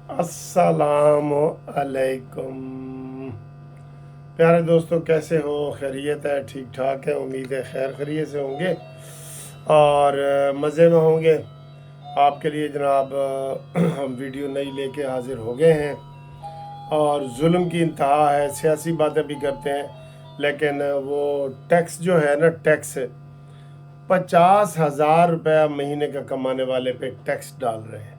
अस्सलामु अलैकुम। प्यारे दोस्तों, कैसे हो? खैरियत है? ठीक ठाक है? उम्मीद है खैर खैरियत से होंगे और मज़े में होंगे। आपके लिए जनाब हम वीडियो नई लेके हाजिर हो गए हैं और जुल्म की इंतहा है। सियासी बातें भी करते हैं, लेकिन वो टैक्स जो है ना, टैक्स 50,000 रुपया महीने का कमाने वाले पे टैक्स डाल रहे हैं।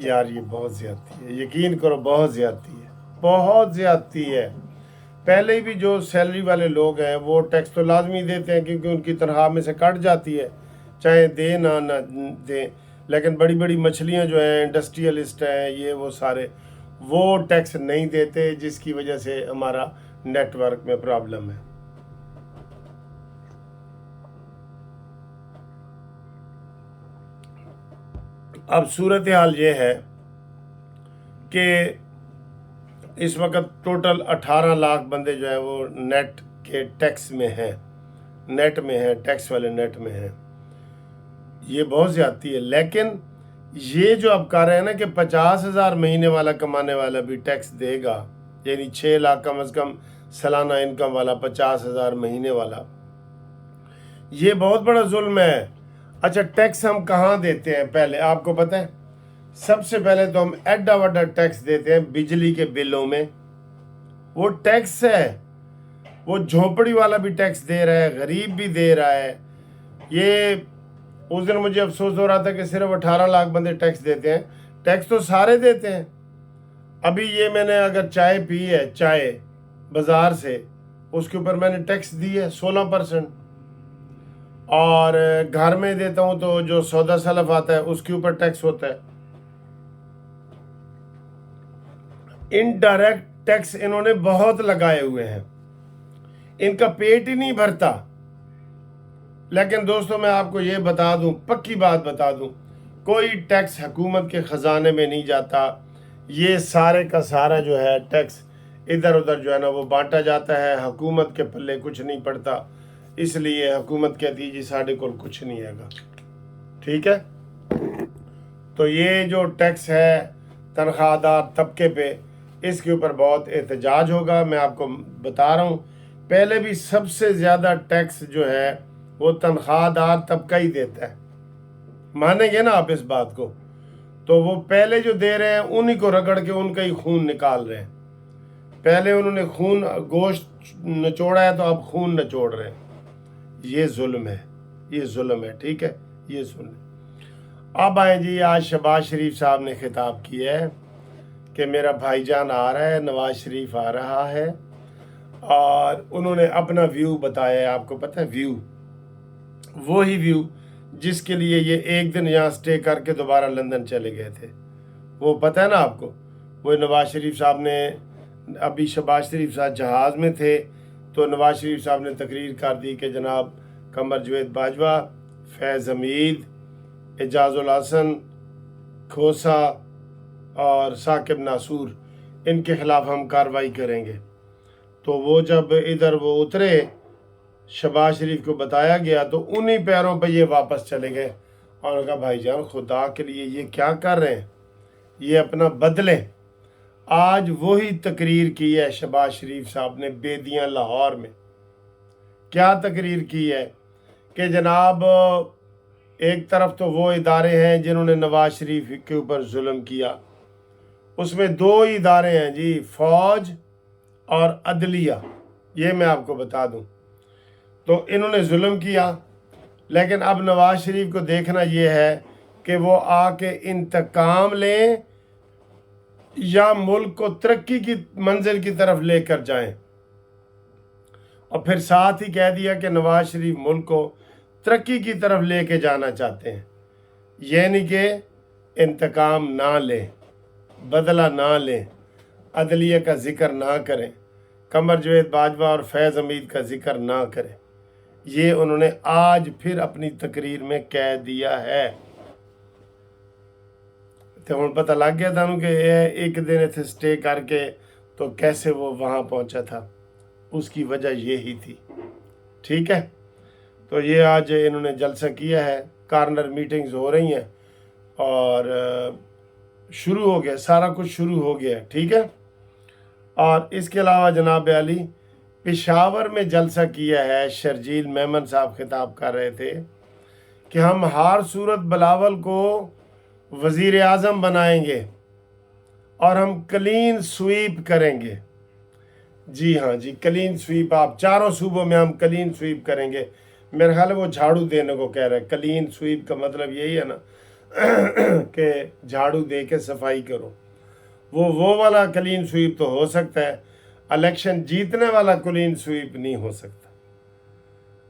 यार ये बहुत ज़्यादती है, यकीन करो, बहुत ज़्यादती है, बहुत ज़्यादती है। पहले ही भी जो सैलरी वाले लोग हैं वो टैक्स तो लाजमी देते हैं, क्योंकि उनकी तनख्वाह में से कट जाती है, चाहे दे ना दें। लेकिन बड़ी बड़ी मछलियां जो हैं, इंडस्ट्रियलिस्ट हैं, ये वो सारे, वो टैक्स नहीं देते, जिसकी वजह से हमारा नेटवर्क में प्रॉब्लम है। अब सूरत हाल ये है कि इस वक्त टोटल 18 लाख बंदे जो है वो नेट के टैक्स में हैं, नेट में है, टैक्स वाले नेट में है। ये बहुत ज़्यादती है। लेकिन ये जो अब कह रहे हैं ना कि 50,000 महीने वाला कमाने वाला भी टैक्स देगा, यानी 6 लाख कम अज़ कम सालाना इनकम वाला 50,000 महीने वाला, ये बहुत बड़ा जुल्म है। अच्छा, टैक्स हम कहाँ देते हैं? पहले आपको पता है, सबसे पहले तो हम एड्डा वड्डा टैक्स देते हैं बिजली के बिलों में। वो टैक्स है, वो झोपड़ी वाला भी टैक्स दे रहा है, गरीब भी दे रहा है। ये उस दिन मुझे अफसोस हो रहा था कि सिर्फ 18 लाख बंदे टैक्स देते हैं। टैक्स तो सारे देते हैं। अभी ये मैंने अगर चाय पी है, चाय बाजार से, उसके ऊपर मैंने टैक्स दी है 16%। और घर में देता हूँ तो जो सौदा सलफ आता है उसके ऊपर टैक्स होता है। इनडायरेक्ट टैक्स इन्होंने बहुत लगाए हुए हैं, इनका पेट ही नहीं भरता। लेकिन दोस्तों, मैं आपको ये बता दूं, पक्की बात बता दूं, कोई टैक्स हुकूमत के ख़जाने में नहीं जाता। ये सारे का सारा जो है टैक्स इधर उधर जो है ना वो बांटा जाता है, हुकूमत के पल्ले कुछ नहीं पड़ता। इसलिए हुकूमत कहती है जी साढ़े को कुछ नहीं हैगा। ठीक है, तो ये जो टैक्स है तनख्वाहदार तबके पे, इसके ऊपर बहुत एहतजाज होगा। मैं आपको बता रहा हूँ, पहले भी सबसे ज़्यादा टैक्स जो है वो तनख्वाहदार तबका ही देता है। मानेंगे ना आप इस बात को? तो वो पहले जो दे रहे हैं उन्हीं को रगड़ के उनका ही खून निकाल रहे हैं। पहले उन्होंने खून, गोश्त निचोड़ा है, तो अब खून निचोड़ रहे हैं। ये जुल्म है, ये जुल्म है। ठीक है, ये सुन। अब आए जी, आज शहबाज शरीफ साहब ने खिताब किया है कि मेरा भाईजान आ रहा है, नवाज शरीफ आ रहा है, और उन्होंने अपना व्यू बताया है। आपको पता है, व्यू, वो ही व्यू जिसके लिए ये एक दिन यहाँ स्टे करके दोबारा लंदन चले गए थे। वो पता है ना आपको? वो नवाज शरीफ साहब ने, अभी शहबाज शरीफ साहब जहाज़ में थे तो नवाज शरीफ साहब ने तकरीर कर दी कि जनाब कमर जवेद बाजवा, फैज़ हमीद, एजाजुल हसन खोसा और साकिब नासूर, इनके ख़िलाफ़ हम कार्रवाई करेंगे। तो वो जब इधर वो उतरे, शहबाज शरीफ को बताया गया, तो उन्हीं पैरों पर ये वापस चले गए और कहा भाईजान खुदा के लिए ये क्या कर रहे हैं, ये अपना बदलें। आज वही तकरीर की है शहबाज शरीफ साहब ने बेदियां लाहौर में। क्या तकरीर की है कि जनाब एक तरफ तो वो इदारे हैं जिन्होंने नवाज शरीफ के ऊपर जुल्म किया, उसमें दो ही इदारे हैं जी, फौज और अदलिया। ये मैं आपको बता दूं, तो इन्होंने जुल्म किया। लेकिन अब नवाज शरीफ को देखना ये है कि वो आके इंतकाम लें या मुल्क को तरक्की की मंजिल की तरफ लेकर जाएं। और फिर साथ ही कह दिया कि नवाज शरीफ मुल्क को तरक्की की तरफ लेके जाना चाहते हैं, यानी कि इंतकाम ना लें, बदला ना लें, अदलिया का जिक्र ना करें, कमर जवेद बाजवा और फैज़ हमीद का जिक्र ना करें। ये उन्होंने आज फिर अपनी तकरीर में कह दिया है। तो हूँ पता लग गया था कि एक दिन इतने स्टे करके तो कैसे वो वहाँ पहुँचा था, उसकी वजह ये ही थी। ठीक है, तो ये आज इन्होंने जलसा किया है, कॉर्नर मीटिंग्स हो रही हैं और शुरू हो गया, सारा कुछ शुरू हो गया, ठीक है। और इसके अलावा जनाब अली पेशावर में जलसा किया है। शर्जील मेमन साहब खिताब कर रहे थे कि हम हर सूरत बिलावल को वज़ीर आज़म बनाएंगे और हम क्लीन स्वीप करेंगे। जी हाँ जी, क्लीन स्वीप, आप चारों सूबों में हम क्लीन स्वीप करेंगे। मेरे ख्याल है वो झाड़ू देने को कह रहे हैं। क्लीन स्वीप का मतलब यही है ना कि झाड़ू दे के सफाई करो। वो वाला क्लीन स्वीप तो हो सकता है, इलेक्शन जीतने वाला क्लीन स्वीप नहीं हो सकता।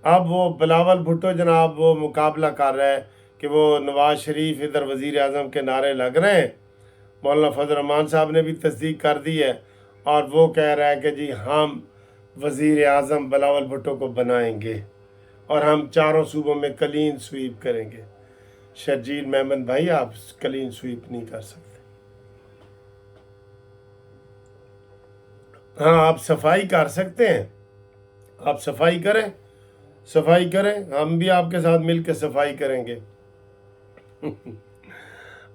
अब वो बिलावल भुट्टो जनाब वो मुकाबला कर रहा है कि वो नवाज शरीफ इधर वज़ीर आज़म के नारे लग रहे हैं। मौलाना फजल रहमान साहब ने भी तस्दीक कर दी है और वो कह रहा है कि जी हम वज़ीर आज़म बिलावल भुट्टो को बनाएंगे और हम चारों सूबों में क्लीन स्वीप करेंगे। शर्जील मेमन भाई, आप क्लीन स्वीप नहीं कर सकते। हाँ, आप सफाई कर सकते हैं, आप सफाई करें, सफाई करें, हम भी आपके साथ मिलकर सफाई करेंगे।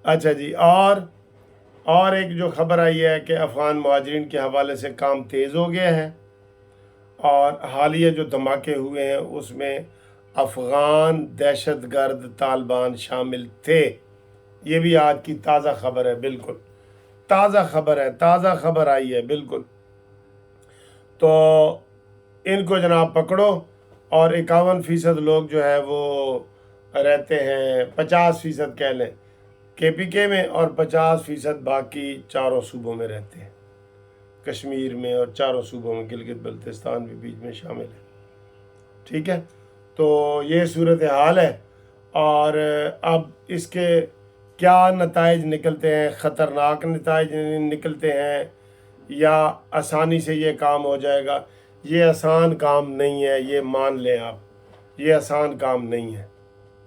अच्छा जी, और एक जो खबर आई है कि अफ़गान मुहाजिरीन के हवाले से काम तेज़ हो गया है और हालिया जो धमाके हुए हैं उसमें अफ़गान दहशतगर्द तालिबान शामिल थे। ये भी आज की ताज़ा खबर है, बिल्कुल ताज़ा खबर है, ताज़ा खबर आई है बिल्कुल। तो इनको जनाब पकड़ो और 51% लोग जो है वो रहते हैं, 50% कह लें KPK में और 50% बाकी चारों सूबों में रहते हैं, कश्मीर में और चारों सूबों में, गिलगित बल्तिस्तान भी बीच में शामिल है, ठीक है। तो ये सूरत हाल है और अब इसके क्या नताइज निकलते हैं, ख़तरनाक नताइज निकलते हैं या आसानी से ये काम हो जाएगा, ये आसान काम नहीं है, ये मान लें आप, ये आसान काम नहीं है,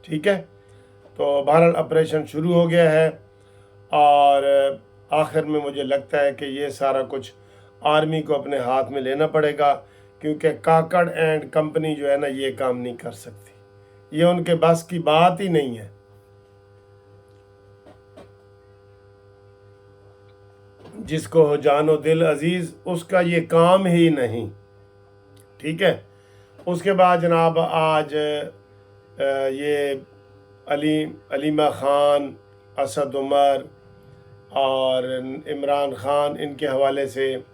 ठीक है। तो बहरहाल ऑपरेशन शुरू हो गया है और आखिर में मुझे लगता है कि ये सारा कुछ आर्मी को अपने हाथ में लेना पड़ेगा, क्योंकि काकड़ एंड कंपनी जो है ना ये काम नहीं कर सकती, ये उनके बस की बात ही नहीं है। जिसको हो जानो दिल अजीज उसका ये काम ही नहीं, ठीक है। उसके बाद जनाब आज ये अलीमा खान, असद उमर और इमरान खान, इनके हवाले से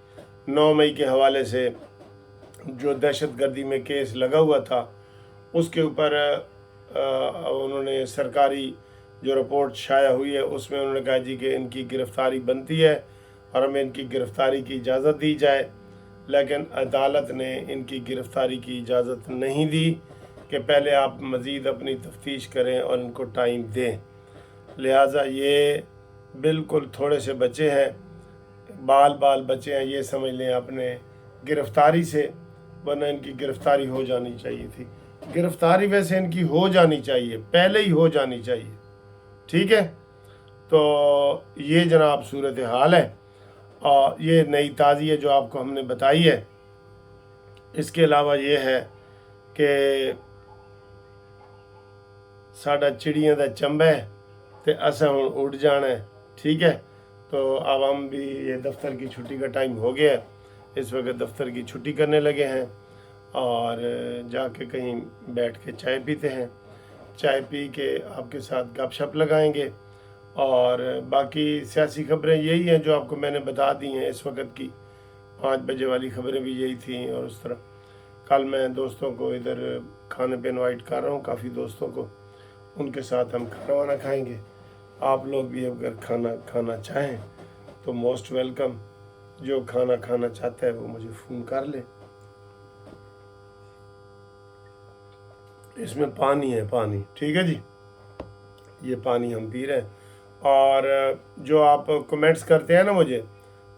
9 मई के हवाले से जो दहशतगर्दी में केस लगा हुआ था उसके ऊपर उन्होंने सरकारी जो रिपोर्ट शाया हुई है उसमें उन्होंने कहा जी कि इनकी गिरफ़्तारी बनती है और हमें इनकी गिरफ़्तारी की इजाज़त दी जाए, लेकिन अदालत ने इनकी गिरफ़्तारी की इजाज़त नहीं दी कि पहले आप मज़ीद अपनी तफ्तीश करें और इनको टाइम दें। लिहाजा ये बिल्कुल थोड़े से बच्चे हैं, बाल बच्चे हैं, ये समझ लें अपने गिरफ़्तारी से, वरना इनकी गिरफ़्तारी हो जानी चाहिए थी। गिरफ़्तारी वैसे इनकी हो जानी चाहिए, पहले ही हो जानी चाहिए, ठीक है। तो ये जनाब सूरत हाल है और ये नई ताज़ी है जो आपको हमने बताई है। इसके अलावा ये है कि साडा चिड़ियां दा चंबा है तो असा हुण उड़ जाना है, ठीक है। तो अब हम भी, ये दफ्तर की छुट्टी का टाइम हो गया है, इस वक्त दफ्तर की छुट्टी करने लगे हैं और जाके कहीं बैठ के चाय पीते हैं, चाय पी के आपके साथ गपशप लगाएंगे और बाकी सियासी खबरें यही हैं जो आपको मैंने बता दी हैं। इस वक्त की 5 बजे वाली खबरें भी यही थी और उस तरह कल मैं दोस्तों को इधर खाने पे इनवाइट कर रहा हूँ, काफ़ी दोस्तों को, उनके साथ हम खाना वाना खाएंगे। आप लोग भी अगर खाना खाना चाहें तो मोस्ट वेलकम, जो खाना खाना चाहता है वो मुझे फ़ोन कर ले। इसमें पानी है, पानी, ठीक है जी, ये पानी हम पी रहे हैं। और जो आप कमेंट्स करते हैं ना मुझे,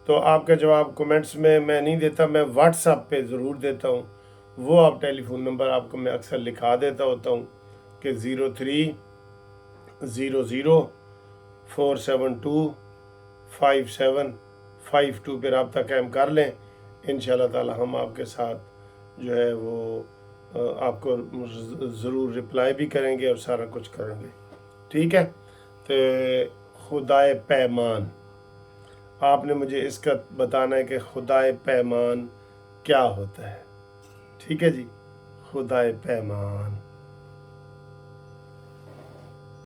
तो आपका जवाब कमेंट्स में मैं नहीं देता, मैं व्हाट्सएप पे ज़रूर देता हूँ। वो आप टेलीफोन नंबर आपको मैं अक्सर लिखा देता होता हूँ कि 03004725 पे रब्ता कायम कर लें। इंशाल्लाह ताला हम आपके साथ जो है वो आपको ज़रूर रिप्लाई भी करेंगे और सारा कुछ करेंगे, ठीक है। तो खुदाए पैमान। आपने मुझे इसका बताना है कि खुदाए पैमान क्या होता है। ठीक है जी, खुदाए पैमान।